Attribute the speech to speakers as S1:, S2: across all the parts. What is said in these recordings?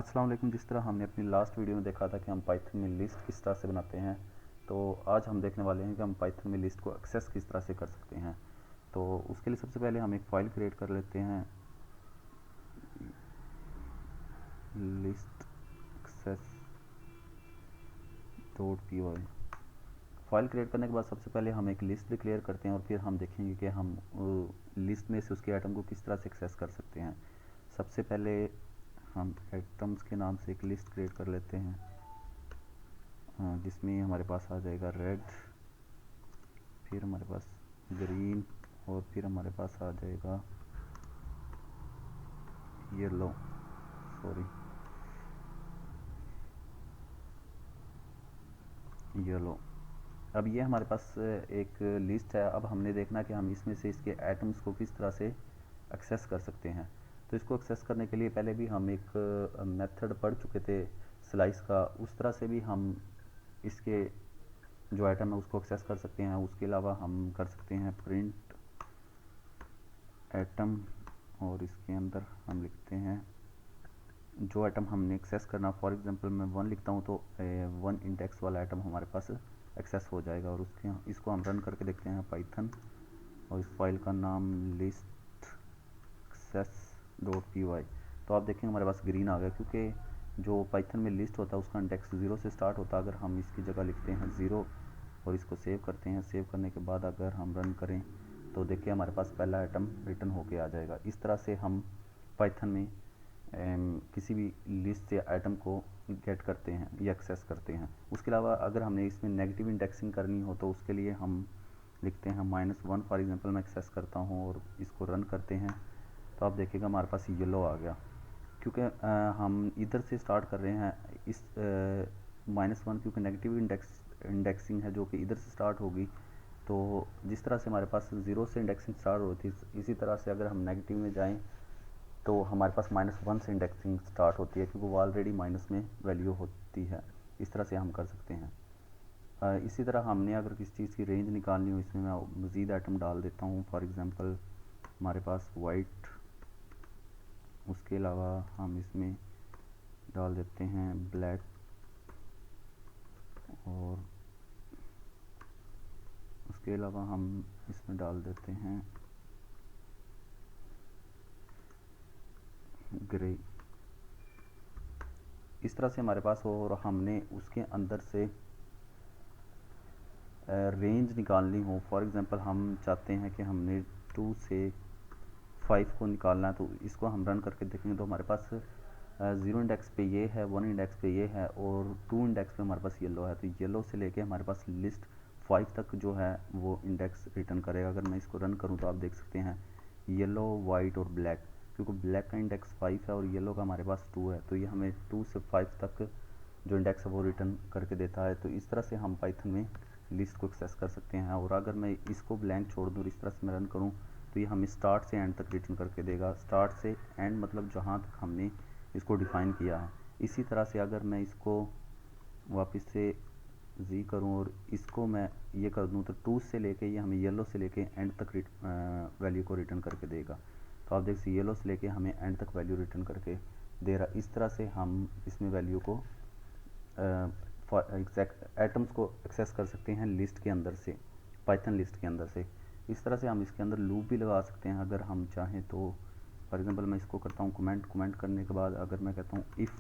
S1: अस्सलाम वालेकुम। जिस तरह हमने अपनी लास्ट वीडियो में देखा था कि हम पाइथन में लिस्ट किस तरह से बनाते हैं, तो आज हम देखने वाले हैं कि हम पाइथन में लिस्ट को एक्सेस किस तरह से कर सकते हैं। तो उसके लिए सबसे पहले हम एक फ़ाइल क्रिएट कर लेते हैं, list access .py। File create करने के बाद सबसे पहले हम एक लिस्ट डिक्लेयर करते हैं और फिर हम देखेंगे कि हम लिस्ट में से उसके आइटम को किस तरह से एक्सेस कर सकते हैं। सबसे पहले हम आइटम्स के नाम से एक लिस्ट क्रिएट कर लेते हैं, जिसमें हमारे पास आ जाएगा रेड, फिर हमारे पास ग्रीन और फिर हमारे पास आ जाएगा येलो, येलो। अब ये हमारे पास एक लिस्ट है। अब हमने देखना कि हम इसमें से इसके एटम्स को किस तरह से एक्सेस कर सकते हैं। तो इसको एक्सेस करने के लिए पहले भी हम एक मेथड पढ़ चुके थे स्लाइस का, उस तरह से भी हम इसके जो आइटम है उसको एक्सेस कर सकते हैं। उसके अलावा हम कर सकते हैं प्रिंट एटम और इसके अंदर हम लिखते हैं जो आइटम हमने एक्सेस करना। फॉर एग्जांपल मैं 1 लिखता हूँ तो 1 इंडेक्स वाला आइटम हमारे पास एक्सेस हो जाएगा। और उसके इसको हम रन करके देखते हैं पाइथन, और इस फाइल का नाम लिस्ट एक्सेस.py। तो आप देखेंगे हमारे पास ग्रीन आ गया, क्योंकि जो पाइथन में लिस्ट होता है उसका इंडेक्स 0 से स्टार्ट होता है। अगर हम इसकी जगह लिखते हैं 0 और इसको सेव करते हैं, सेव करने के बाद अगर हम रन करें तो देखिए हमारे पास पहला आइटम रिटर्न होके आ जाएगा। इस तरह से हम पाइथन में किसी भी लिस्ट से आइटम को गेट करते हैं या एक्सेस करते हैं। उसके अलावा अगर हमने इसमें नेगेटिव इंडेक्सिंग करनी हो तो उसके लिए हम लिखते हैं -1। फॉर एग्जांपल मैं एक्सेस करता हूं और इसको रन करते हैं तो आप देखिएगा हमारे पास येलो आ गया, क्योंकि हम इधर से स्टार्ट कर रहे हैं इस -1, क्योंकि नेगेटिव इंडेक्सिंग है जो कि इधर से स्टार्ट होगी। तो जिस तरह से हमारे पास 0 से इंडेक्सिंग स्टार्ट होती है, इसी तरह से अगर हम नेगेटिव में जाएं तो हमारे पास -1 से इंडेक्सिंग स्टार्ट होती है, क्योंकि वो ऑलरेडी माइनस में वैल्यू होती है। इस तरह से हम कर सकते हैं। इसी तरह हमने अगर किसी चीज़ की रेंज निकालनी हो, इसमें मैं मज़ीद आइटम डाल देता हूँ। फॉर एग्ज़ाम्पल हमारे पास वाइट, उसके अलावा हम इसमें डाल देते हैं ब्लैक, और उसके अलावा हम इसमें डाल देते हैं ग्रे। इस तरह से हमारे पास हो, और हमने उसके अंदर से रेंज निकालनी हो। फॉर एग्जांपल हम चाहते हैं कि हमने 2 से 5 को निकालना है, तो इसको हम रन करके देखेंगे तो हमारे पास 0 इंडेक्स पे ये है, 1 इंडेक्स पे ये है और 2 इंडेक्स पे हमारे पास येलो है। तो येलो से लेके हमारे पास लिस्ट 5 तक जो है वो इंडेक्स रिटर्न करेगा। अगर मैं इसको रन करूँ तो आप देख सकते हैं येलो, वाइट और ब्लैक, क्योंकि ब्लैक का इंडेक्स 5 है और येलो का हमारे पास 2 है, तो ये हमें 2 से 5 तक जो इंडेक्स है वो रिटर्न करके देता है। तो इस तरह से हम पाइथन में लिस्ट को एक्सेस कर सकते हैं। और अगर मैं इसको ब्लैंक छोड़ दूँ और इस तरह से मैं रन करूँ तो ये हमें स्टार्ट से एंड तक रिटर्न करके देगा। स्टार्ट से एंड मतलब जहाँ तक हमने इसको डिफ़ाइन किया है। इसी तरह से अगर मैं इसको वापस से जी करूँ और इसको मैं ये कर दूँ तो 2 से लेके ये हमें येलो से लेके एंड तक वैल्यू को रिटर्न करके देगा। तो आप देख सकते येलो से लेके हमें एंड तक वैल्यू रिटर्न करके दे रहा। इस तरह से हम इसमें वैल्यू को एग्जैक्ट एटम्स को एक्सेस कर सकते हैं लिस्ट के अंदर से, पाइथन लिस्ट के अंदर से। इस तरह से हम इसके अंदर लूप भी लगा सकते हैं अगर हम चाहें तो। फॉर एग्जांपल मैं इसको करता हूँ कमेंट करने के बाद अगर मैं कहता हूँ इफ़,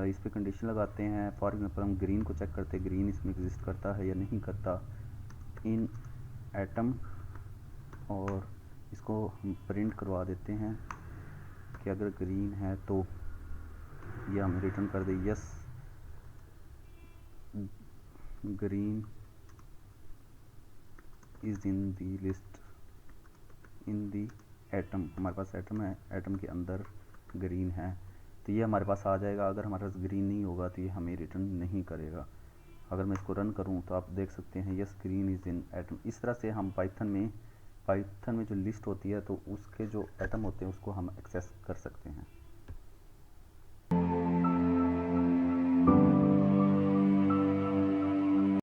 S1: इस पर कंडीशन लगाते हैं। फॉर एग्जांपल हम ग्रीन को चेक करते हैं, ग्रीन इसमें एग्जिस्ट करता है या नहीं करता इन एटम, और इसको हम प्रिंट करवा देते हैं कि अगर ग्रीन है तो ये हमें रिटर्न कर दे yes green is in the list in the atom. हमारे पास एटम है, एटम के अंदर ग्रीन है, तो ये हमारे पास आ जाएगा। अगर हमारे पास ग्रीन नहीं होगा तो ये हमें रिटर्न नहीं करेगा। अगर मैं इसको रन करूं तो आप देख सकते हैं yes green is in atom. इस तरह से हम पाइथन में जो लिस्ट होती है तो उसके जो एटम होते हैं उसको हम एक्सेस कर सकते हैं।